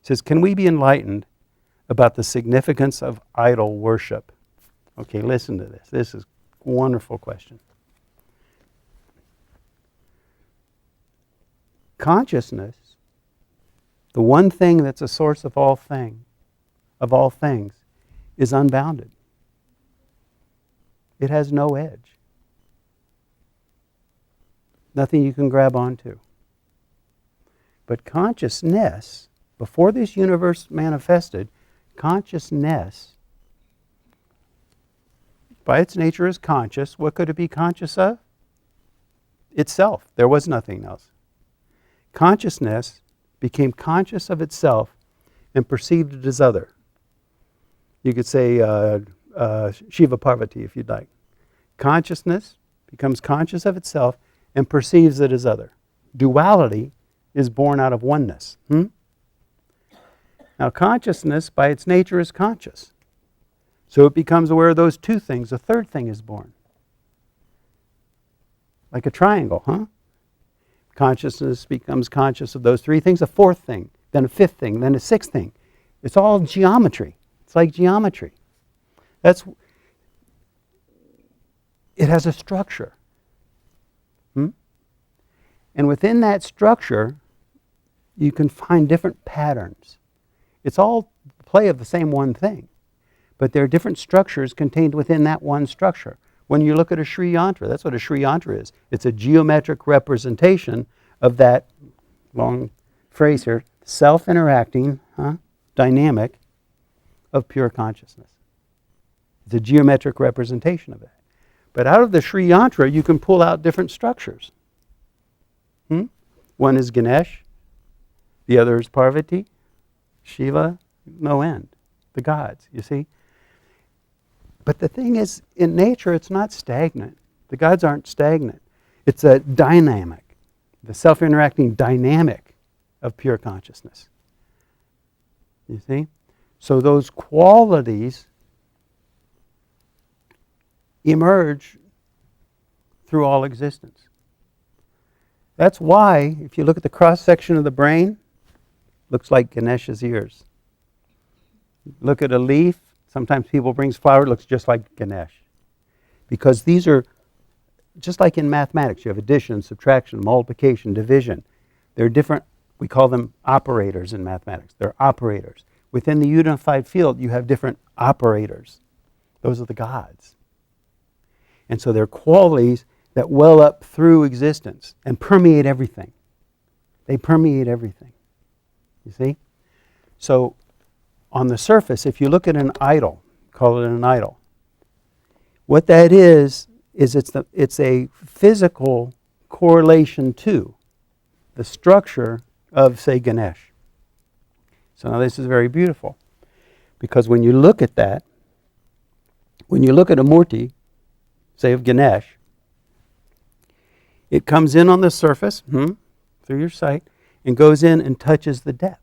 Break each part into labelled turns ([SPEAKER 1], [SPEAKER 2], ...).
[SPEAKER 1] He says, can we be enlightened about the significance of idol worship? Okay, listen to this. This is a wonderful question. Consciousness, the one thing that's a source of all things, is unbounded. It has no edge. Nothing you can grab onto. But consciousness, before this universe manifested, consciousness, by its nature, is conscious. What could it be conscious of? Itself. There was nothing else. Consciousness became conscious of itself and perceived it as other. You could say Shiva Parvathi if you'd like. Consciousness becomes conscious of itself and perceives it as other. Duality is born out of oneness. Now consciousness by its nature is conscious. So it becomes aware of those two things. A third thing is born. Like a triangle, huh? Consciousness becomes conscious of those three things, a fourth thing, then a fifth thing, then a sixth thing. It's all geometry. It's like geometry. It has a structure. And within that structure, you can find different patterns. It's all play of the same one thing. But there are different structures contained within that one structure. When you look at a Sri Yantra, that's what a Sri Yantra is. It's a geometric representation of that, long phrase here, self-interacting dynamic of pure consciousness. It's a geometric representation of that. But out of the Sri Yantra, you can pull out different structures. One is Ganesh, the other is Parvati, Shiva, no end, the gods, you see. But the thing is, in nature, it's not stagnant. The gods aren't stagnant. It's a dynamic, the self-interacting dynamic of pure consciousness. You see? So those qualities emerge through all existence. That's why, if you look at the cross-section of the brain, looks like Ganesha's ears. Look at a leaf. Sometimes people bring flower, it looks just like Ganesh. Because these are, just like in mathematics, you have addition, subtraction, multiplication, division. They're different, we call them operators in mathematics. They're operators. Within the unified field, you have different operators. Those are the gods. And so they're qualities that well up through existence and permeate everything. They permeate everything. You see? So, on the surface, if you look at an idol, call it an idol, what that is it's a physical correlation to the structure of, say, Ganesh. So now this is very beautiful, because when you look at that, when you look at a murti, say of Ganesh, it comes in on the surface, through your sight, and goes in and touches the depth.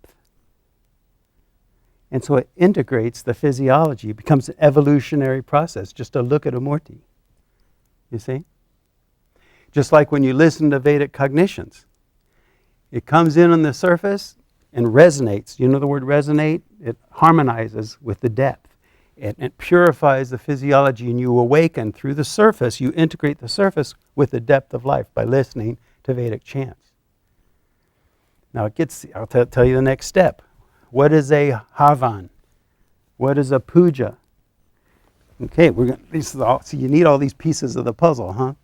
[SPEAKER 1] And so it integrates the physiology. It becomes an evolutionary process just to look at a murti. You see? Just like when you listen to Vedic cognitions. It comes in on the surface and resonates. You know the word resonate? It harmonizes with the depth. It purifies the physiology, and you awaken through the surface. You integrate the surface with the depth of life by listening to Vedic chants. Now I'll tell you the next step. What is a havan? What is a puja? Okay, so you need all these pieces of the puzzle, huh?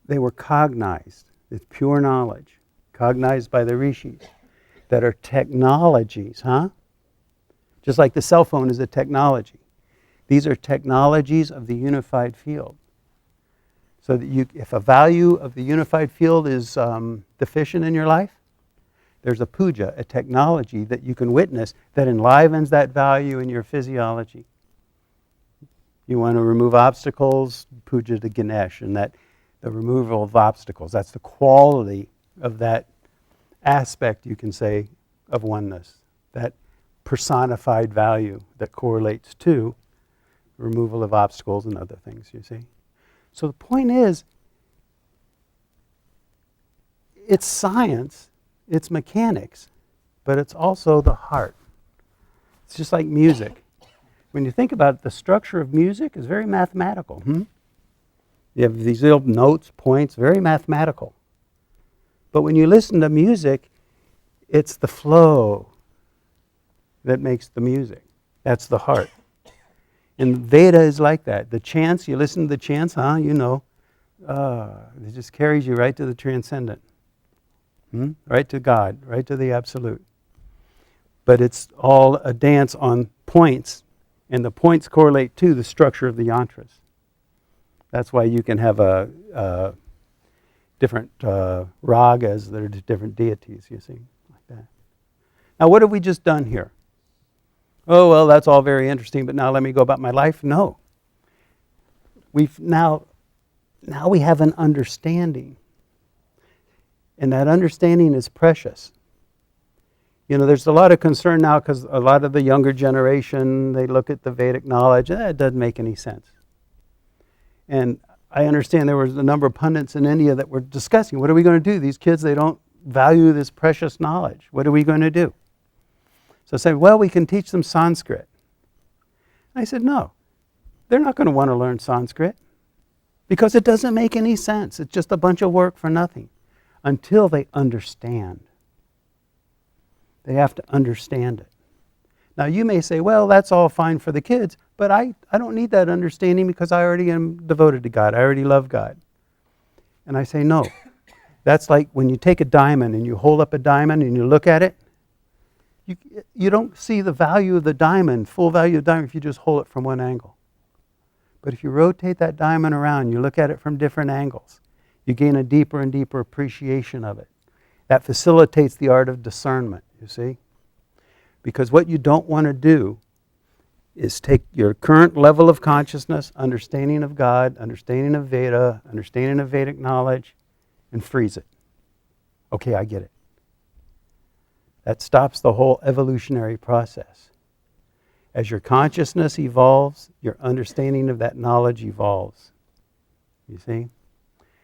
[SPEAKER 1] They were cognized. It's pure knowledge, cognized by the rishis, that are technologies, huh? Just like the cell phone is a technology. These are technologies of the unified field. So that if a value of the unified field is deficient in your life, there's a puja, a technology that you can witness that enlivens that value in your physiology. You want to remove obstacles, puja to Ganesh, and that the removal of obstacles. That's the quality of that aspect, you can say, of oneness. That personified value that correlates to removal of obstacles and other things, you see. So the point is, it's science, it's mechanics, but it's also the heart. It's just like music. When you think about it, the structure of music is very mathematical. You have these little notes, points, very mathematical. But when you listen to music, it's the flow that makes the music. That's the heart. And Veda is like that. The chants, you listen to the chants, you know, it just carries you right to the transcendent. Right to God, right to the absolute. But it's all a dance on points, and the points correlate to the structure of the yantras. That's why you can have a different ragas that are different deities, you see, like that. Now, what have we just done here? Oh, well, that's all very interesting, but now let me go about my life? No. Now we have an understanding. And that understanding is precious. You know, there's a lot of concern now because a lot of the younger generation, they look at the Vedic knowledge, it doesn't make any sense. And I understand there was a number of pundits in India that were discussing, what are we going to do? These kids, they don't value this precious knowledge. What are we going to do? So I said, well, we can teach them Sanskrit. I said, no, they're not going to want to learn Sanskrit because it doesn't make any sense. It's just a bunch of work for nothing. Until they understand. They have to understand it. Now you may say, well, that's all fine for the kids, but I don't need that understanding because I already am devoted to God. I already love God. And I say, no. That's like when you take a diamond and you hold up a diamond and you look at it, you don't see the value of the diamond, full value of the diamond, if you just hold it from one angle. But if you rotate that diamond around, you look at it from different angles, you gain a deeper and deeper appreciation of it. That facilitates the art of discernment, you see? Because what you don't want to do is take your current level of consciousness, understanding of God, understanding of Veda, understanding of Vedic knowledge, and freeze it. Okay, I get it. That stops the whole evolutionary process. As your consciousness evolves, your understanding of that knowledge evolves. You see?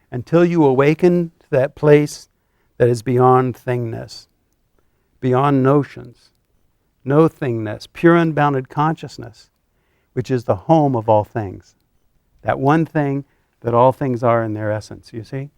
[SPEAKER 1] Until you awaken to that place that is beyond thingness, beyond notions, no thingness, pure unbounded consciousness, which is the home of all things. That one thing that all things are in their essence, you see?